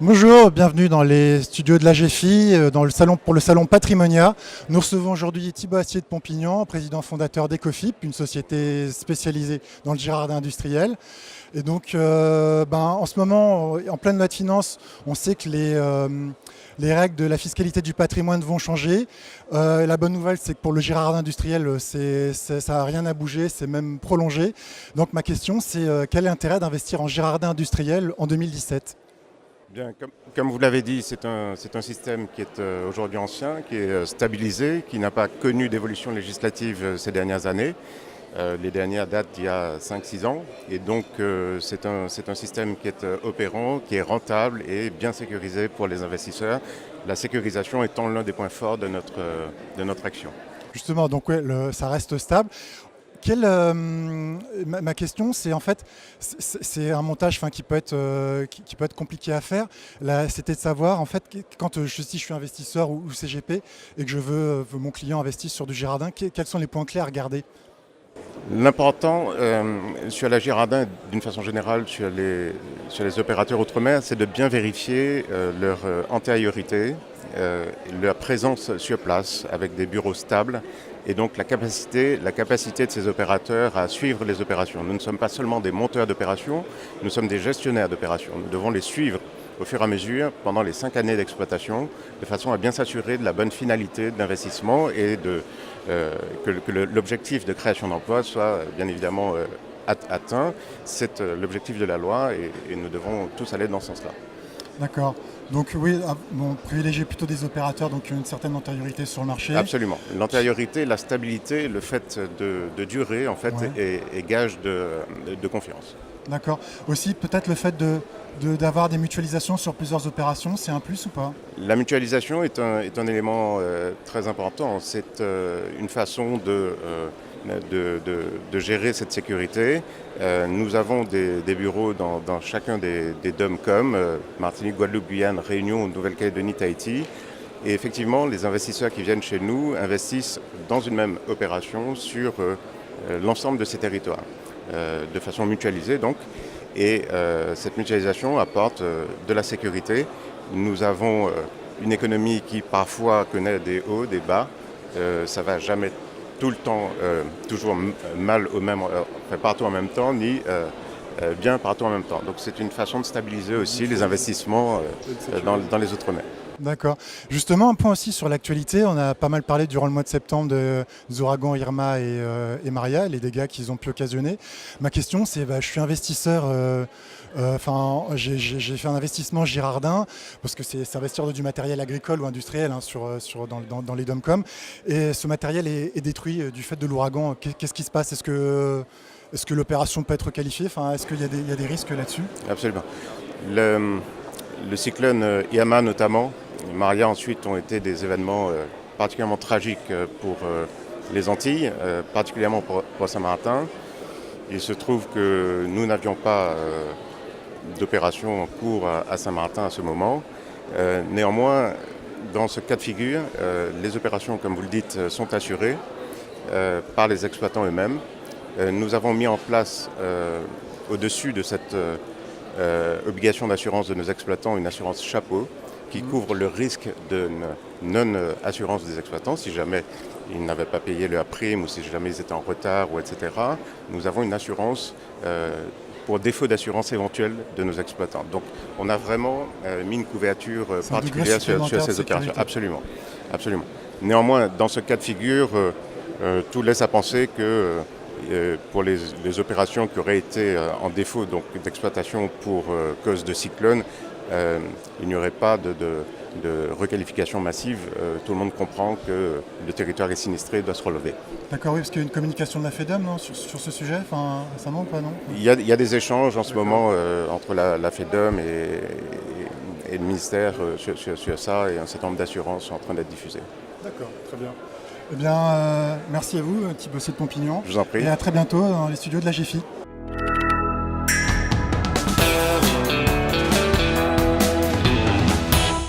Bonjour, bienvenue dans les studios de la GFI, pour le salon Patrimonia. Nous recevons aujourd'hui Thibaut Astier de Pompignan, président fondateur d'Ecofip, une société spécialisée dans le Girardin industriel. Et donc, en ce moment, en pleine loi de finances, on sait que les règles de la fiscalité du patrimoine vont changer. La bonne nouvelle, c'est que pour le Girardin industriel, ça n'a rien à bouger, c'est même prolongé. Donc ma question, c'est quel est l'intérêt d'investir en Girardin industriel en 2017 ? Bien, comme vous l'avez dit, c'est un système qui est aujourd'hui ancien, qui est stabilisé, qui n'a pas connu d'évolution législative ces dernières années. Les dernières datent d'il y a 5-6 ans. Et donc, c'est un système qui est opérant, qui est rentable et bien sécurisé pour les investisseurs. La sécurisation étant l'un des points forts de notre action. Justement, donc ouais, ça reste stable. Ma question, c'est en fait, c'est un montage qui peut être compliqué à faire. Là, c'était de savoir, en fait, quand si je suis investisseur ou CGP et que je veux mon client investisse sur du Girardin, quels sont les points clés à regarder ? L'important sur la Girardin, d'une façon générale sur les opérateurs outre-mer, c'est de bien vérifier leur antériorité, leur présence sur place avec des bureaux stables et donc la capacité de ces opérateurs à suivre les opérations. Nous ne sommes pas seulement des monteurs d'opérations, nous sommes des gestionnaires d'opérations. Nous devons les suivre au fur et à mesure pendant les 5 années d'exploitation, de façon à bien s'assurer de la bonne finalité de l'investissement et que l'objectif de création d'emplois soit bien évidemment atteint. C'est l'objectif de la loi et nous devons tous aller dans ce sens-là. D'accord. Donc oui, privilégier plutôt des opérateurs qui ont une certaine antériorité sur le marché. Absolument. L'antériorité, la stabilité, le fait de durer en fait est gage de confiance. D'accord. Aussi peut-être le fait d'avoir des mutualisations sur plusieurs opérations, c'est un plus ou pas ? La mutualisation est un élément très important. C'est une façon de gérer cette sécurité. Nous avons des bureaux dans chacun des DOMCOM, Martinique, Guadeloupe, Guyane, Réunion, Nouvelle-Calédonie, Tahiti. Et effectivement, les investisseurs qui viennent chez nous investissent dans une même opération sur l'ensemble de ces territoires, de façon mutualisée donc. Et cette mutualisation apporte de la sécurité. Nous avons une économie qui parfois connaît des hauts, des bas. Ça ne va jamais tout le temps toujours mal partout en même temps, ni bien partout en même temps. Donc c'est une façon de stabiliser aussi les investissements dans les Outre-mer. D'accord. Justement, un point aussi sur l'actualité, on a pas mal parlé durant le mois de septembre des ouragans Irma et Maria, les dégâts qu'ils ont pu occasionner. Ma question, c'est, je suis investisseur, j'ai fait un investissement Girardin, parce que c'est investir dans du matériel agricole ou industriel dans les DOMCOM, et ce matériel est détruit du fait de l'ouragan. Qu'est-ce qui se passe ? Est-ce que l'opération peut être qualifiée ? Est-ce qu'il y a des risques là-dessus ? Absolument. Le cyclone Irma notamment, Maria ensuite ont été des événements particulièrement tragiques pour les Antilles, particulièrement pour Saint-Martin. Il se trouve que nous n'avions pas d'opération en cours à Saint-Martin à ce moment. Néanmoins, dans ce cas de figure, les opérations, comme vous le dites, sont assurées par les exploitants eux-mêmes. Nous avons mis en place, au-dessus de cette obligation d'assurance de nos exploitants, une assurance chapeau qui couvre le risque de non-assurance des exploitants si jamais ils n'avaient pas payé leur prime ou si jamais ils étaient en retard, etc. Nous avons une assurance pour défaut d'assurance éventuelle de nos exploitants. Donc on a vraiment mis une couverture particulière sur ces opérations. Absolument. Absolument. Néanmoins, dans ce cas de figure, tout laisse à penser que pour les opérations qui auraient été en défaut d'exploitation pour cause de cyclone, il n'y aurait pas de requalification massive. Tout le monde comprend que le territoire est sinistré, doit se relever. D'accord, oui, parce qu'il y a une communication de la FEDEM sur ce sujet, récemment ou pas, non ? Il y a des échanges en ce moment entre la FEDEM et le ministère sur ça, et un certain nombre d'assurances sont en train d'être diffusées. D'accord, très bien. Eh bien, merci à vous, Thibaut Astier de Pompignan. Je vous en prie. Et à très bientôt dans les studios de la GFI.